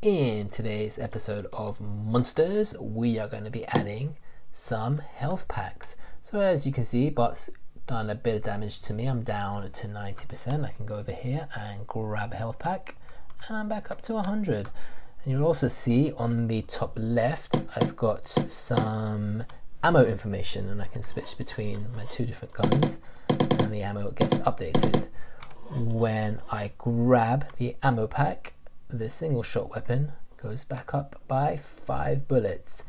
In today's episode of Monsters, we are going to be adding some health packs. So as you can see, Bart's done a bit of damage to me. I'm down to 90%. I can go over here and grab a health pack, and I'm back up to 100. And you'll also see on the top left, I've got some ammo information, and I can switch between my two different guns, and the ammo gets updated. When I grab the ammo pack, the single shot weapon goes back up by 5 bullets.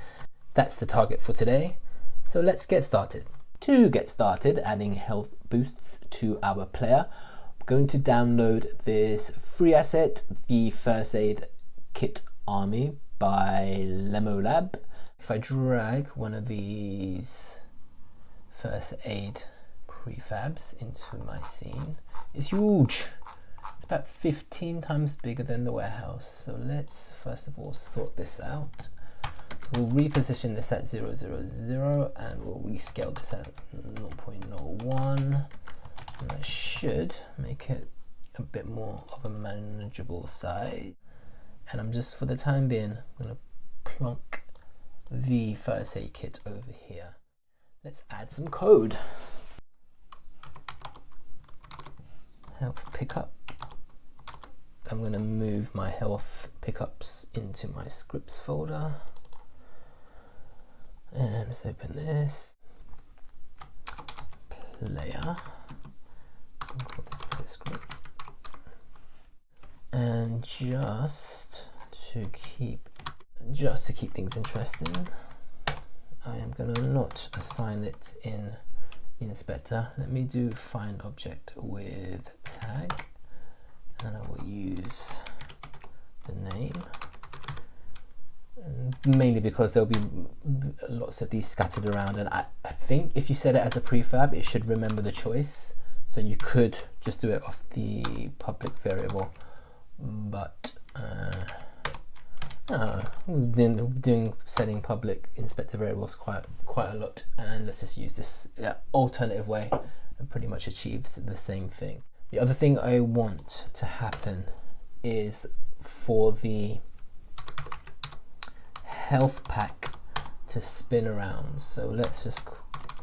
That's the target for today, so let's get started. To get started adding health boosts to our player, I'm going to download this free asset, the First Aid Kit Army by Lemolab. If I drag one of these first aid prefabs into my scene, it's huge. It's about 15 times bigger than the warehouse. So let's first of all sort this out. We'll reposition this at 000 and we'll rescale this at 0.01. And that should make it a bit more of a manageable size. And I'm just, for the time being, going to plonk the first aid kit over here. Let's add some code. Health pickup. I'm going to move my health pickups into my scripts folder. And let's open this. Player. I'll call this the script. And just to keep things interesting, I am going to not assign it in the inspector. Let me do find object with tag, and I will use the name, and mainly because there'll be lots of these scattered around, and I think if you set it as a prefab, it should remember the choice, so you could just do it off the public variable, but doing setting public inspector variables quite a lot, and let's just use this alternative way. It pretty much achieves the same thing. The other thing I want to happen is for the health pack to spin around. So let's just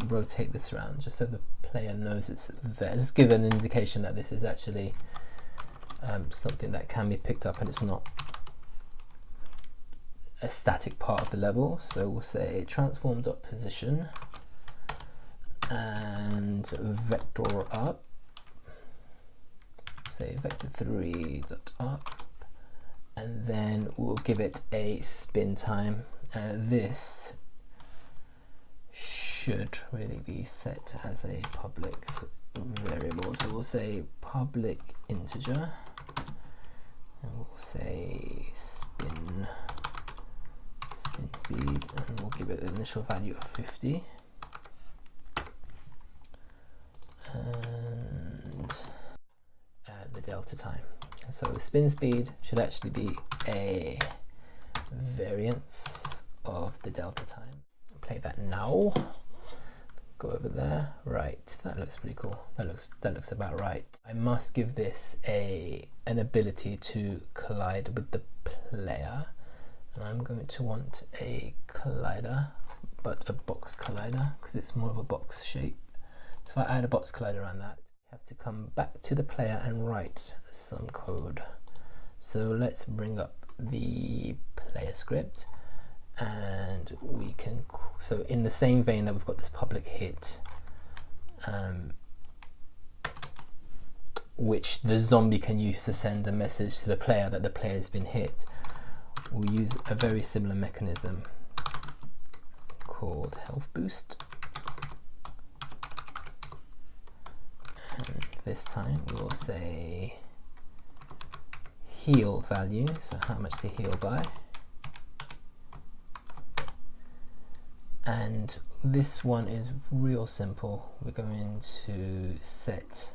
rotate this around just so the player knows it's there. Just give an indication that this is actually something that can be picked up and it's not a static part of the level. So we'll say transform.position and vector up. Say vector3.up, and then we'll give it a spin time. This should really be set as a public variable. So we'll say public integer, and we'll say spin speed, and we'll give it an initial value of 50. And add the delta time. So spin speed should actually be a variance of the delta time. Play that now. Go over there. Right, that looks pretty cool. That looks about right. I must give this an ability to collide with the player, and I'm going to want a collider, but a box collider because it's more of a box shape. So if I add a box collider around that, you have to come back to the player and write some code. So let's bring up the player script, and we can, so in the same vein that we've got this public hit, which the zombie can use to send a message to the player that the player has been hit, we'll use a very similar mechanism called health boost. And this time we will say heal value, so how much to heal by. And this one is real simple. We're going to set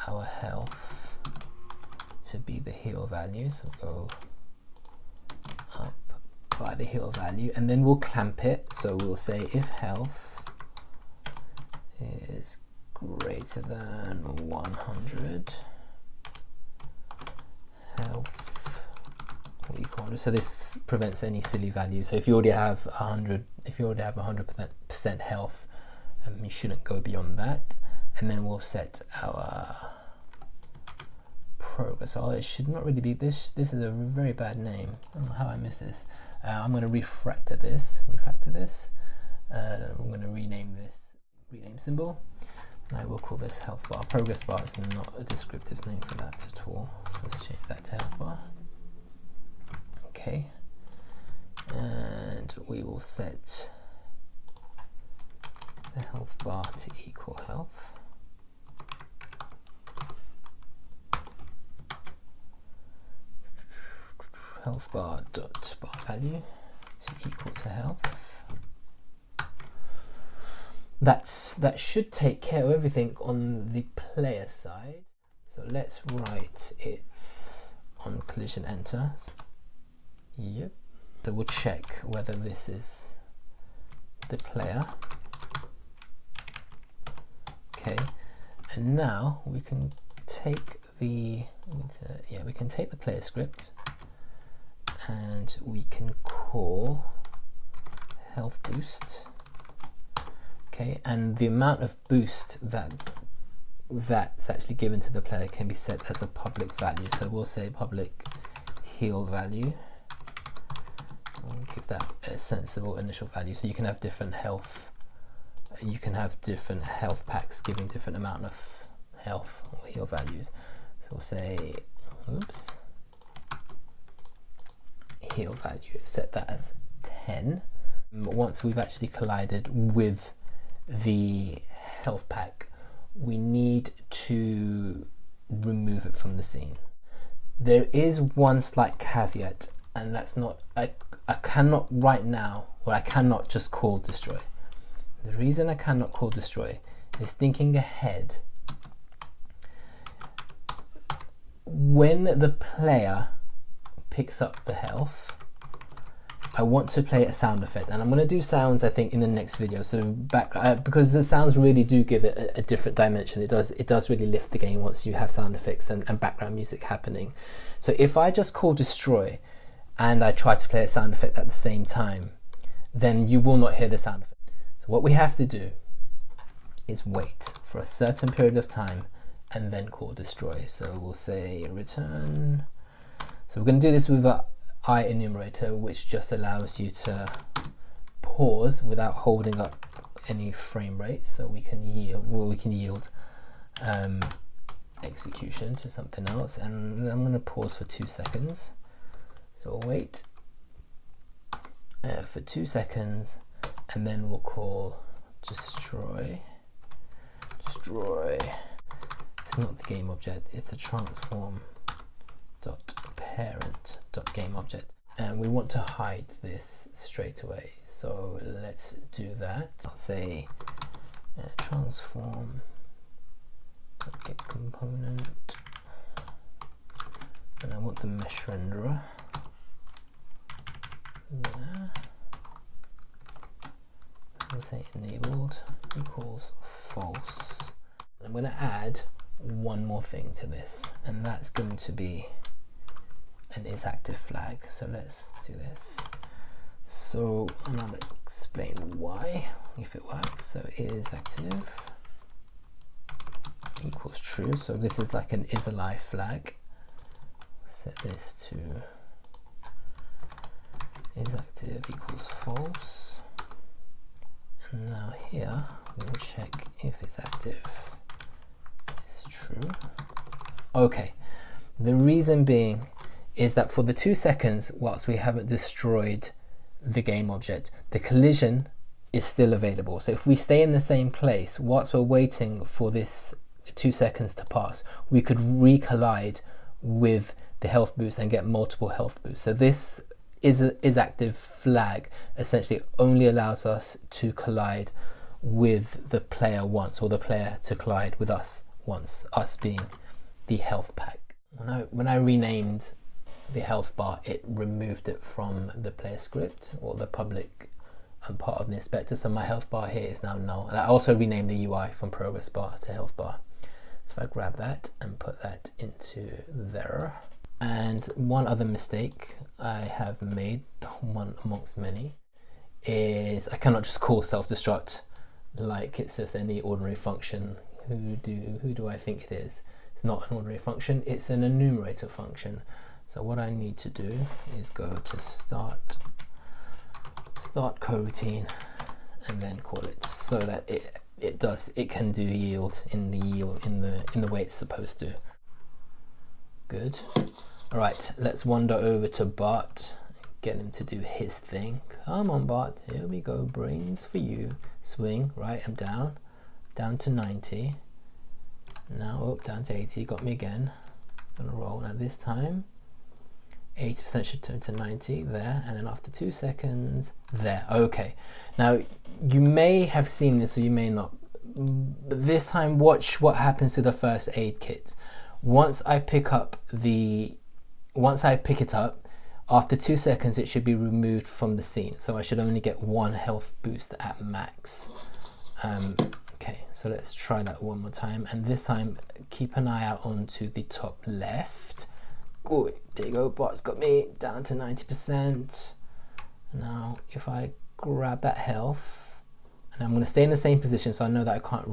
our health to be the heal value, so go up by the heal value, and then we'll clamp it. So we'll say if health is greater than 100, health down. So this prevents any silly value. So if you already have 100% health, you shouldn't go beyond that. And then we'll set our progress. Oh, it should not really be this. This is a very bad name. I don't know how I missed this. I'm going to refactor this. I'm going to rename this symbol. And I will call this health bar. Progress bar is not a descriptive name for that at all. So let's change that to health bar. Okay. And we will set the health bar to equal health. Health bar dot bar value to equal to health. That should take care of everything on the player side. So let's write it's on collision enter. Yep. So we'll check whether this is the player. Okay. And now we can take the player script and we can call health boost. Okay, and the amount of boost that's actually given to the player can be set as a public value. So we'll say public heal value. We'll give that a sensible initial value. So you can have different health. You can have different health packs giving different amount of health or heal values. So we'll say, oops, heal value. Set that as 10. Once we've actually collided with the health pack, we need to remove it from the scene. There is one slight caveat, and that's not, I cannot right now, or I cannot just call destroy. The reason I cannot call destroy is thinking ahead. When the player picks up the health, I want to play a sound effect, and I'm going to do sounds I think in the next video. So because the sounds really do give it a different dimension. It does really lift the game once you have sound effects and background music happening. So if I just call destroy and I try to play a sound effect at the same time, then you will not hear the sound effect. So what we have to do is wait for a certain period of time and then call destroy. So we'll say return. So we're going to do this with a I enumerator, which just allows you to pause without holding up any frame rate, so we can yield execution to something else. And I'm going to pause for 2 seconds. So we'll wait for 2 seconds, and then we'll call destroy. It's not the game object, it's a transform dot parent dot game object, and we want to hide this straight away. So let's do that. I'll say transform dot get component, and I want the mesh renderer there. We'll say enabled equals false. And I'm going to add one more thing to this, and that's going to be an isActive flag. So let's do this. So I'm going to explain why, if it works. So isActive equals true. So this is like an isAlive flag. Set this to isActive equals false. And now here we'll check if it's active. It's true. Okay. The reason being is that for the 2 seconds, whilst we haven't destroyed the game object, the collision is still available. So if we stay in the same place, whilst we're waiting for this 2 seconds to pass, we could recollide with the health boost and get multiple health boosts. So this isActive flag essentially only allows us to collide with the player once, or the player to collide with us once, us being the health pack. When I renamed the health bar, it removed it from the player script or the public part of the inspector. So my health bar here is now null. And I also renamed the UI from progress bar to health bar. So if I grab that and put that into there. And one other mistake I have made, one amongst many, is I cannot just call self-destruct like it's just any ordinary function. Who do I think it is? It's not an ordinary function, it's an enumerator function. So what I need to do is go to start coroutine and then call it, so that it can do yield in the way it's supposed to. Good. All right, let's wander over to Bart, get him to do his thing. Come on, Bart, here we go. Brains for you. Swing. Right, I'm down to 90. Now up, down to 80. Got me again. Gonna roll. Now this time 80% should turn to 90 there, and then after 2 seconds there. Okay, now you may have seen this or you may not, but this time watch what happens to the first aid kit. Once I pick it up, after 2 seconds it should be removed from the scene, so I should only get 1 health boost at max. Okay, so let's try that one more time, and this time keep an eye out onto the top left. Good, there you go. Bart's got me down to 90%. Now if I grab that health, and I'm going to stay in the same position so I know that I can't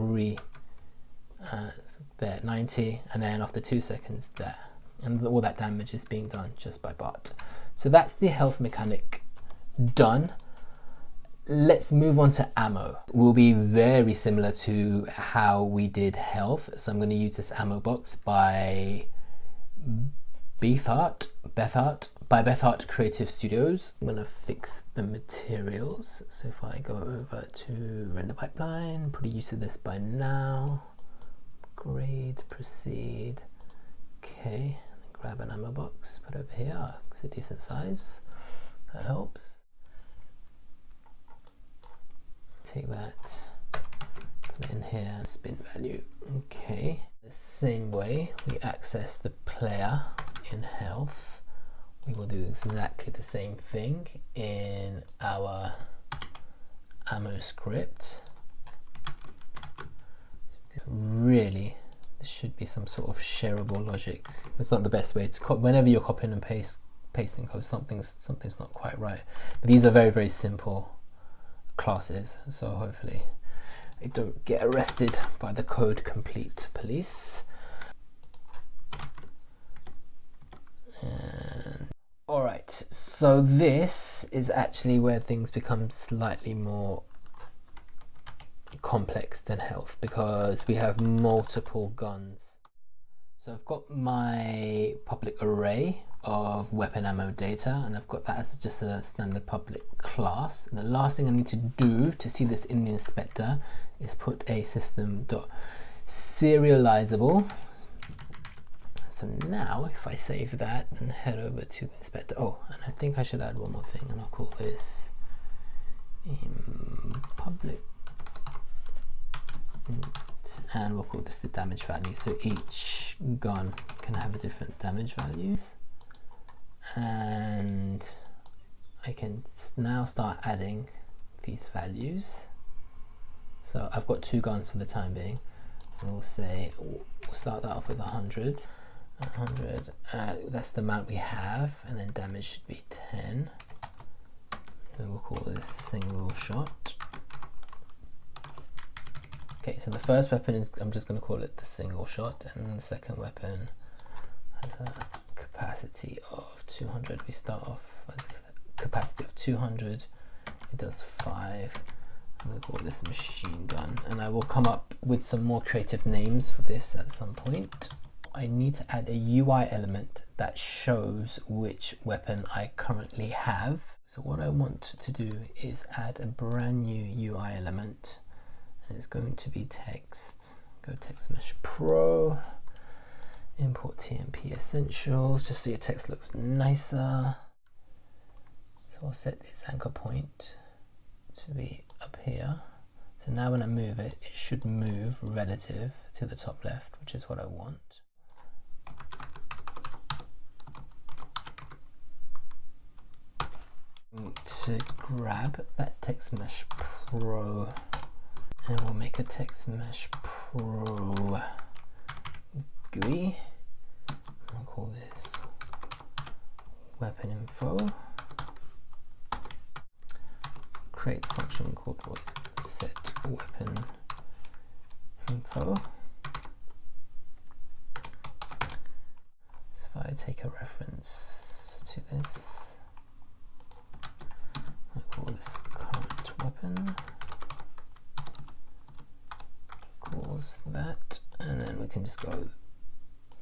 there, 90, and then after 2 seconds there, and all that damage is being done just by Bart. So that's the health mechanic done. Let's move on to ammo. Will be very similar to how we did health, so I'm going to use this ammo box by Bethart Creative Studios. I'm going to fix the materials. So if I go over to render pipeline, pretty used to this by now. Grade, proceed. Okay, grab an ammo box, put it over here. It's a decent size. That helps. Take that, put it in here, spin value. Okay, the same way we access the player in health, we will do exactly the same thing in our ammo script. Really, there should be some sort of shareable logic. It's not the best way. It's whenever you're copying and pasting code, something's not quite right. But these are very, very simple classes, so hopefully I don't get arrested by the code complete police. And all right, so this is actually where things become slightly more complex than health, because we have multiple guns. So I've got my public array of weapon ammo data, and I've got that as just a standard public class. And the last thing I need to do to see this in the inspector is put a system.serializable. So now if I save that and head over to the inspector, oh, and I think I should add one more thing, and I'll call this public, and we'll call this the damage value. So each gun can have a different damage values, and I can now start adding these values. So I've got 2 guns for the time being, and we'll start that off with 100. 100, that's the amount we have, and then damage should be 10. Then we'll call this single shot. Okay, so the first weapon is, I'm just going to call it the single shot, and then the second weapon has a capacity of 200. We start off as a capacity of 200. It does 5. I'm going to call this machine gun, and I will come up with some more creative names for this at some point. I need to add a UI element that shows which weapon I currently have. So what I want to do is add a brand new UI element, and it's going to be text. Go text mesh pro, import TMP essentials, just so your text looks nicer. So I'll set its anchor point to be up here. So now when I move it, it should move relative to the top left, which is what I want. To grab that text mesh pro, and we'll make a text mesh pro GUI. I'll call this weapon info, create the function called set weapon info. So if I take a reference to this, I call this current weapon, equals that, and then we can just go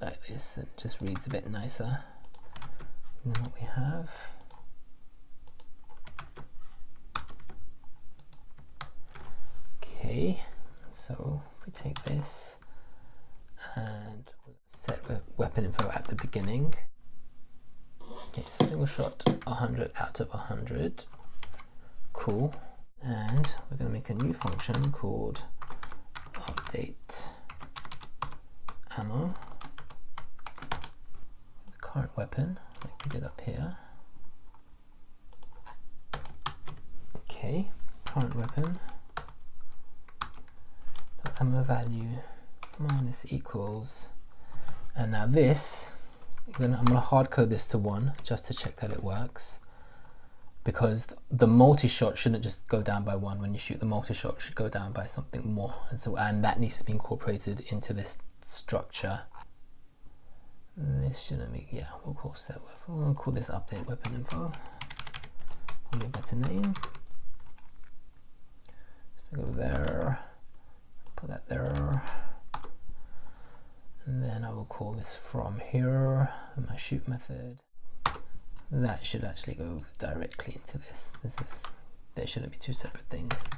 like this, and it just reads a bit nicer than what we have. Okay, so if we take this and set weapon info at the beginning. Okay, so single shot 100 out of 100. Cool. And we're going to make a new function called update ammo. The current weapon, like we did up here. Okay, current weapon. Ammo value minus equals, and now this, I'm gonna hard code this to 1 just to check that it works, because the multi-shot shouldn't just go down by 1 when you shoot. The multi-shot should go down by something more, and that needs to be incorporated into this structure. This shouldn't be, yeah, we'll call set weapon, we'll call this update weapon info, give it a better name. So we go there, put that there, and then I will call this from here, my shoot method. That should actually go directly into this. There shouldn't be 2 separate things.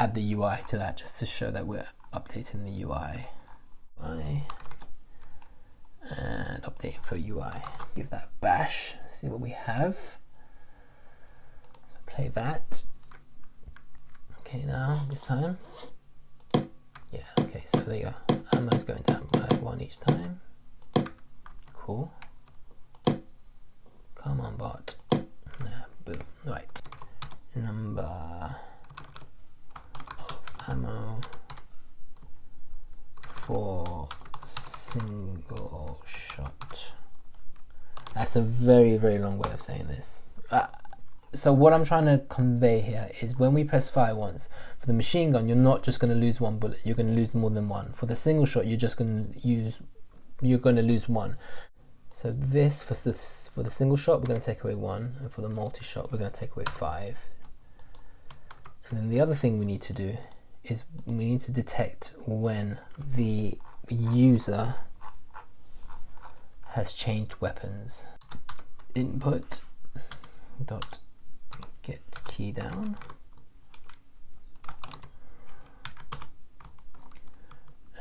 Add the UI to that just to show that we're updating the UI. And update for UI. Give that a bash, see what we have. So play that. Okay, now this time. Yeah, okay, so there you go. Ammo's going down by 1 each time. Cool. Come on, bot. Yeah, boom. Right. Number of ammo for single shot. That's a very, very long way of saying this. So what I'm trying to convey here is when we press fire once, for the machine gun, you're not just going to lose 1 bullet, you're going to lose more than 1. For the single shot, you're going to lose 1. So this, for the single shot, we're going to take away 1, and for the multi-shot, we're going to take away 5. And then the other thing we need to do is we need to detect when the user has changed weapons. Input dot get key down,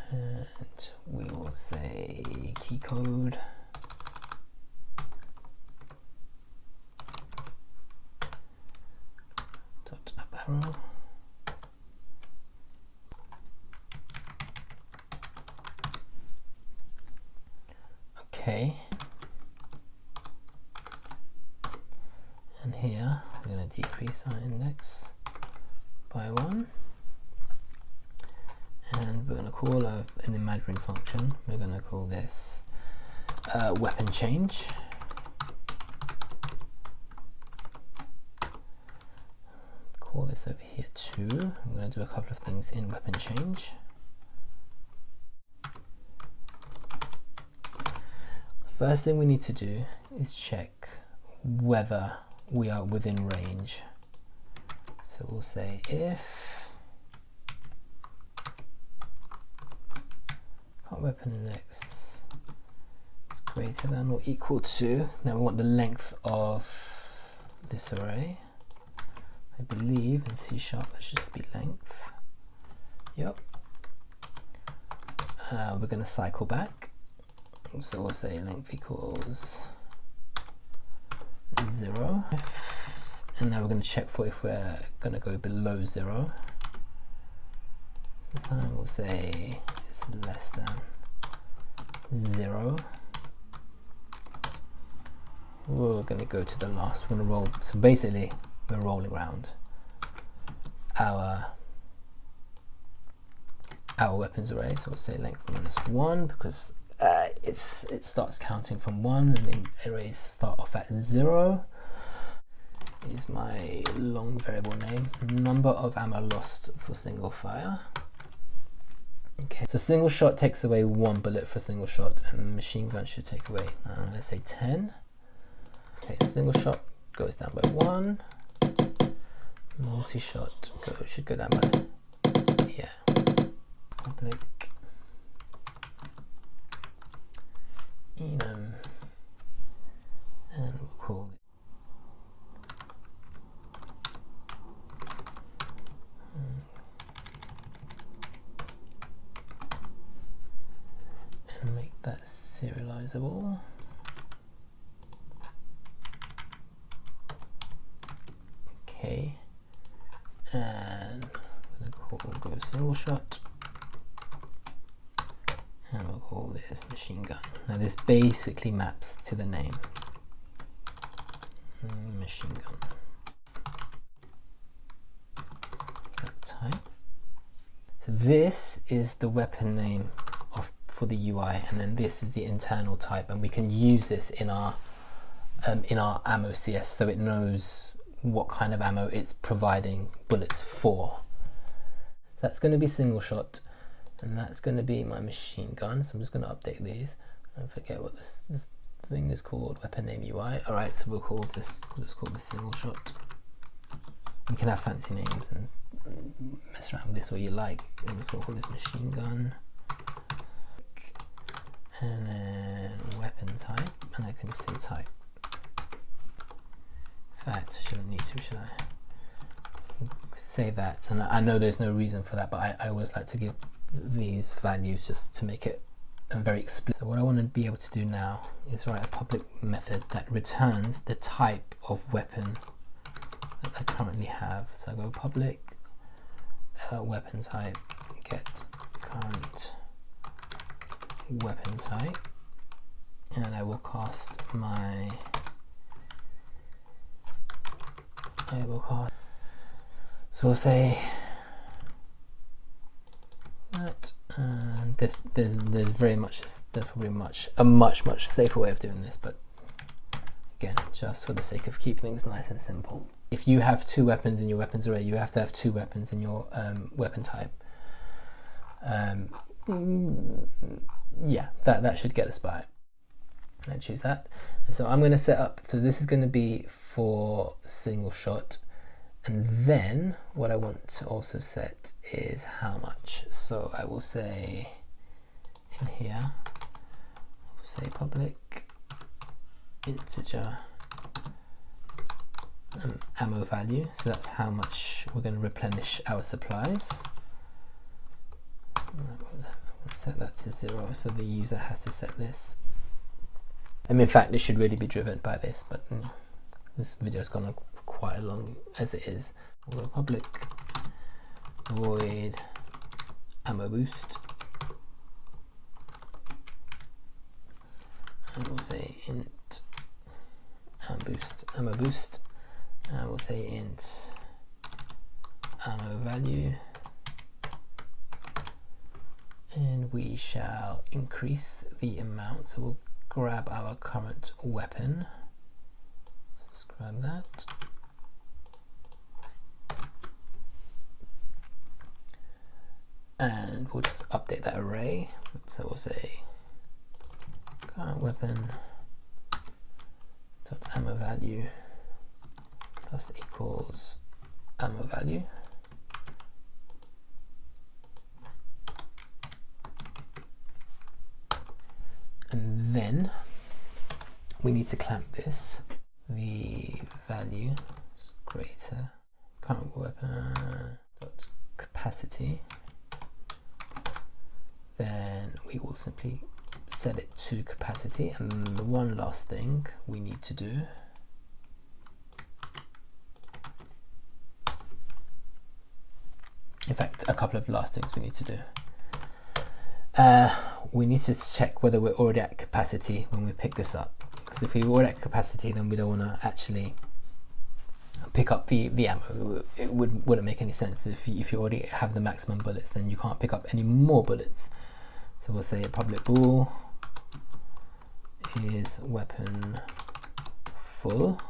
and we will say key code dot up arrow. Okay, and here we're going to decrease our index by 1, and we're going to call an imaginary function. We're going to call this weapon change. Call this over here too. I'm going to do a couple of things in weapon change. First thing we need to do is check whether we are within range. So we'll say if current weapon index is greater than or equal to, then we want the length of this array. I believe in C# that should just be length. Yep. We're going to cycle back. So we'll say length equals 0, and now we're going to check for if we're going to go below 0. This time we'll say it's less than 0. We're going to go to the last one, roll. So basically we're rolling around our weapons array. So we'll say length minus 1, because it starts counting from 1, and the arrays start off at 0. Is my long variable name, number of ammo lost for single fire. Okay, so single shot takes away 1 bullet for single shot, and machine gun should take away, let's say 10. Okay, single shot goes down by 1. Multi-shot should go down by, yeah. Public enum, and we'll call it and make that serializable. Okay, and we'll go single shot, and we'll call this machine gun. Now this basically maps to the name, machine gun. Type. So this is the weapon name for the UI, and then this is the internal type, and we can use this in our ammo CS, so it knows what kind of ammo it's providing bullets for. That's going to be single shot, and that's going to be my machine gun. So I'm just going to update these. I forget what this thing is called. Weapon name UI. All right, so we'll just call this single shot. You can have fancy names and mess around with this all you like. I'm just going to call this machine gun, and then weapon type, and I can just say type. In fact, I shouldn't need to, should I? Say that, and I know there's no reason for that, but I always like to give these values just to make it very explicit. So what I want to be able to do now is write a public method that returns the type of weapon that I currently have. So I go public weapon type, get current weapon type, and I will cast my so we'll say that, and there's probably a much safer way of doing this, but again, just for the sake of keeping things nice and simple. If you have 2 weapons in your weapons array, you have to have 2 weapons in your weapon type. Yeah, that should get us by. I choose that, and so I'm going to set up. So this is going to be for single shot, and then what I want to also set is how much. So I will say in here, I will say public integer ammo value. So that's how much we're going to replenish our supplies. Set that to 0, so the user has to set this. And in fact, this should really be driven by this, but this video's gone on quite long as it is. We'll go public void ammo boost, and we'll say int ammo boost, and we'll say int ammo value, and we shall increase the amount. So we'll grab our current weapon. Let's grab that. And we'll just update that array. So we'll say current weapon dot ammo value plus equals ammo value. And then we need to clamp this. The value is greater current weapon dot capacity. Then we will simply set it to capacity. And then the one last thing we need to do in fact, a couple of last things we need to do. We need to check whether we're already at capacity when we pick this up, because if we're already at capacity, then we don't want to actually pick up the ammo. It wouldn't make any sense. If you already have the maximum bullets, then you can't pick up any more bullets. So we'll say public bool is weapon full,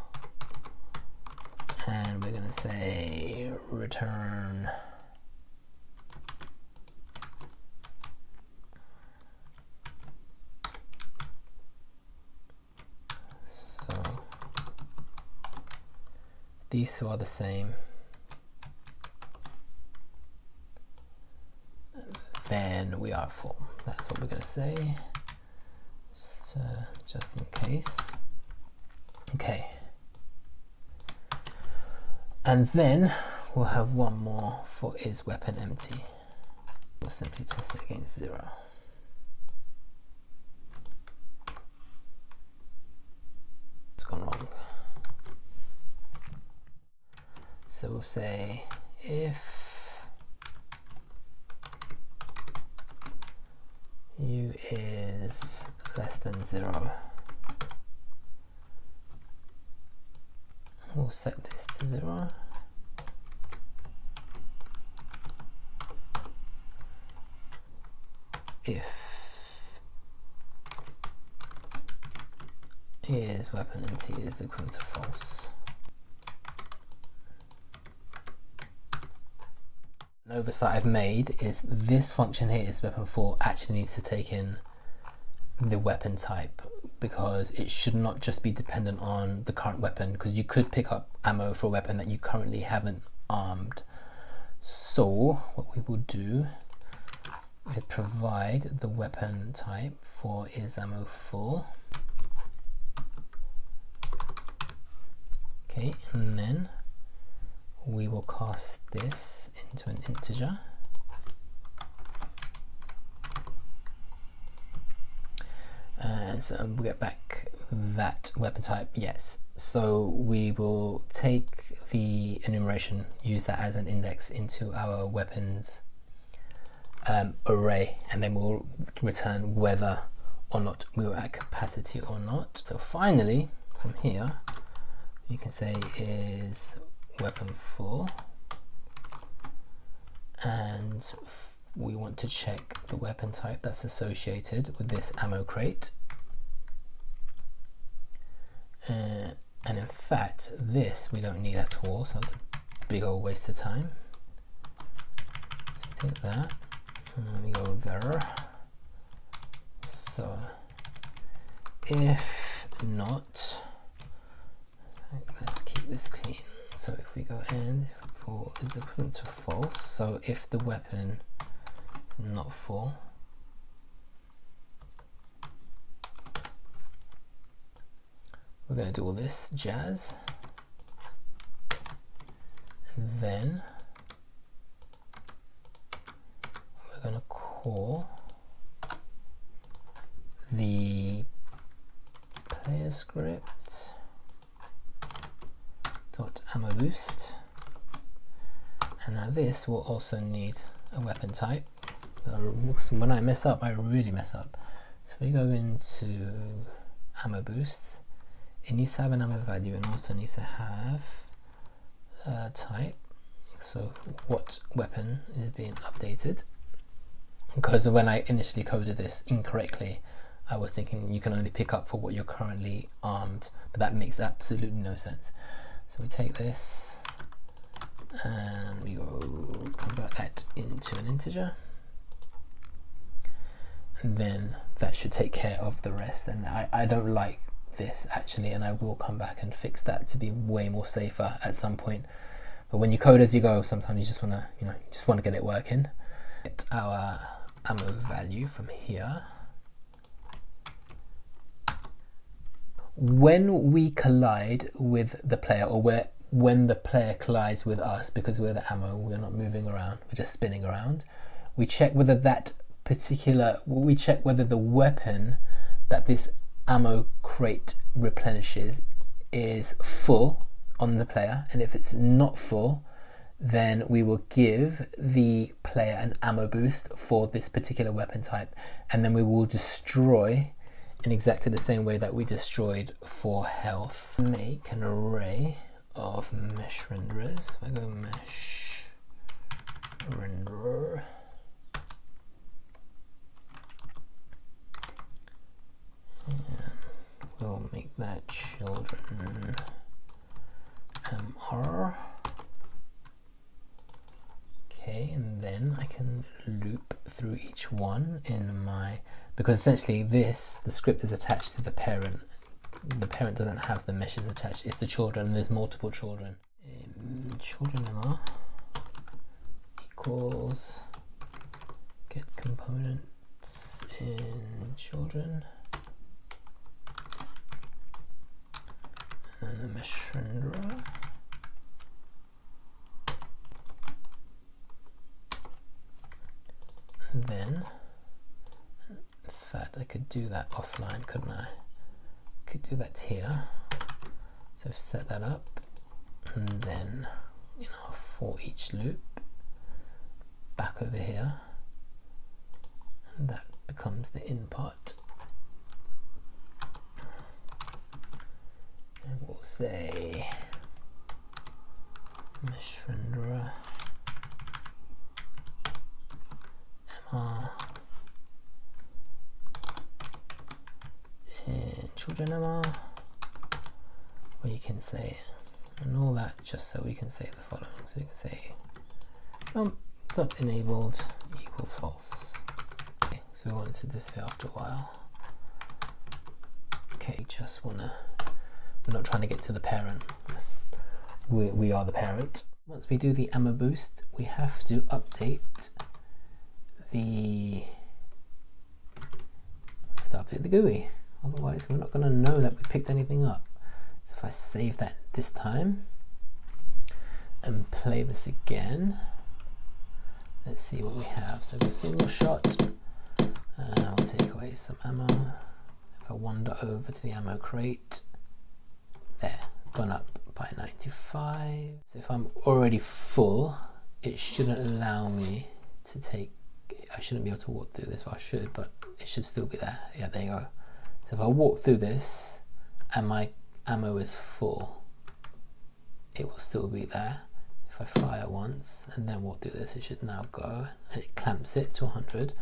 and we're going to say return these two are the same, then we are full. That's what we're going to say, just in case. Okay. And then we'll have one more for is weapon empty. We'll simply test it against 0. It's gone wrong. So we'll say if U is less than 0, we'll set this to 0. If is weapon empty is equal to false. An oversight I've made is this function here is weapon full actually needs to take in the weapon type, because it should not just be dependent on the current weapon, because you could pick up ammo for a weapon that you currently haven't armed. So what we will do is provide the weapon type for is ammo full. Okay, and then we will cast this into an integer. So we'll get back that weapon type, yes. So we will take the enumeration, use that as an index into our weapons array, and then we'll return whether or not we were at capacity or not. So finally, from here, you can say is weapon full, and we want to check the weapon type that's associated with this ammo crate. And in fact, this we don't need at all, so it's a big old waste of time. So we take that, and then we go there. So if not, let's keep this clean. So if we go and full is equivalent to false, so if the weapon is not full, we're going to do all this jazz, and then we're going to call the player script dot ammo boost, and now this will also need a weapon type. When I mess up, I really mess up. So we go into ammo boost. It needs to have an ammo value and also needs to have a type. So what weapon is being updated? Because when I initially coded this incorrectly, I was thinking you can only pick up for what you're currently armed, but that makes absolutely no sense. So we take this and we go convert that into an integer, and then that should take care of the rest. And I don't like this actually, and I will come back and fix that to be way more safer at some point. But when you code as you go, sometimes you just want to get it working. Get our ammo value from here. When we collide with the player, or when the player collides with us, because we're the ammo, we're not moving around, we're just spinning around, we check whether whether the weapon that this ammo crate replenishes is full on the player, and if it's not full, then we will give the player an ammo boost for this particular weapon type, and then we will destroy in exactly the same way that we destroyed for health. Make an array of mesh renderers. If I go mesh renderer, we'll make that children MR. Okay, and then I can loop through each one in my, because essentially the script is attached to the parent. The parent doesn't have the meshes attached, it's the children, and there's multiple children. Children MR equals get components in children, and the mesh renderer. And then, in fact, I could do that offline, couldn't I? Could do that here. So I've set that up, and then, you know, for each loop, back over here, and that becomes the input. And we'll say mesh renderer MR and children MR, or you can say, and all that just so we can say the following. So we can say dot enabled equals false. Okay, so we want it to disappear after a while. Okay, just wanna, we're not trying to get to the parent. We are the parent. Once we do the ammo boost, we have to update the GUI. Otherwise, we're not going to know that we picked anything up. So if I save that this time and play this again, let's see what we have. So go single shot, I'll take away some ammo. If I wander over to the ammo crate, there, gone up by 95. So if I'm already full, it shouldn't allow me to take, I shouldn't be able to walk through this, well I should, but it should still be there. Yeah, there you go. So if I walk through this and my ammo is full, it will still be there. If I fire once and then walk through this, it should now go, and it clamps it to 100.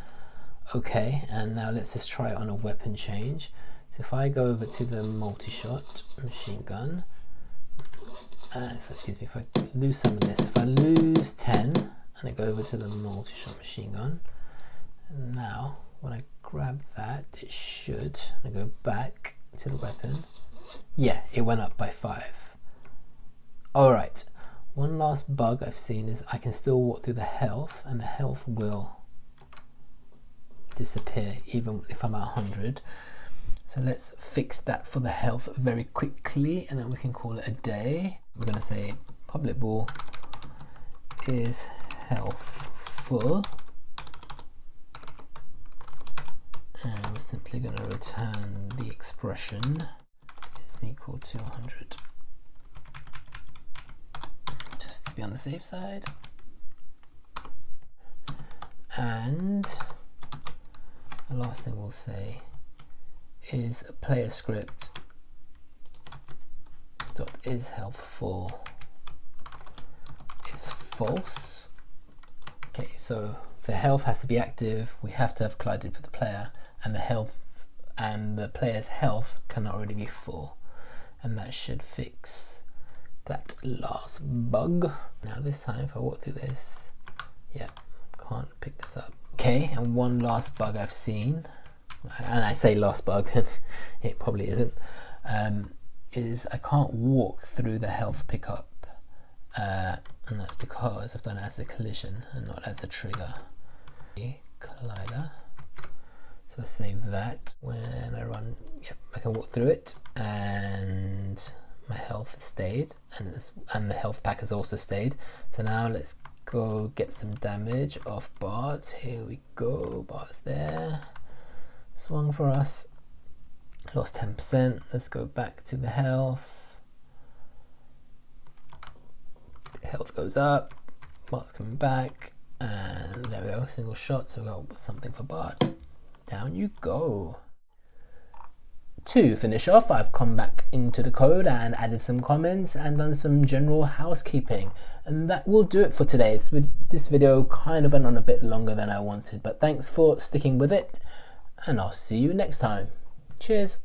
Okay, and now let's just try it on a weapon change. So if I go over to the multi-shot machine gun, if I lose some of this, if I lose 10 and I go over to the multi-shot machine gun, and now when I grab that, it should, and I go back to the weapon, yeah, it went up by 5. Alright, one last bug I've seen is I can still walk through the health, and the health will disappear even if I'm at 100. So let's fix that for the health very quickly, and then we can call it a day. We're going to say public bool is health full, and we're simply going to return the expression is equal to 100, just to be on the safe side. And the last thing we'll say is player script dot is health full is false. Okay, so the health has to be active, we have to have collided with the player, and the health and the player's health cannot already be full, and that should fix that last bug. Now this time if I walk through this, yeah, can't pick this up. Okay, and one last bug I've seen, and I say last bug, it probably isn't, is I can't walk through the health pickup, and that's because I've done it as a collision and not as a trigger. Collider. So I save that. When I run, yep, I can walk through it, and my health has stayed, and the health pack has also stayed. So now let's go get some damage off Bart. Here we go, Bart's there. Swung for us, lost 10%. Let's go back to the health. The health goes up, Bart's coming back, and there we go, single shot. So we got something for Bart. Down you go. To finish off, I've come back into the code and added some comments and done some general housekeeping, and that will do it for today. This video kind of went on a bit longer than I wanted, but thanks for sticking with it, and I'll see you next time. Cheers.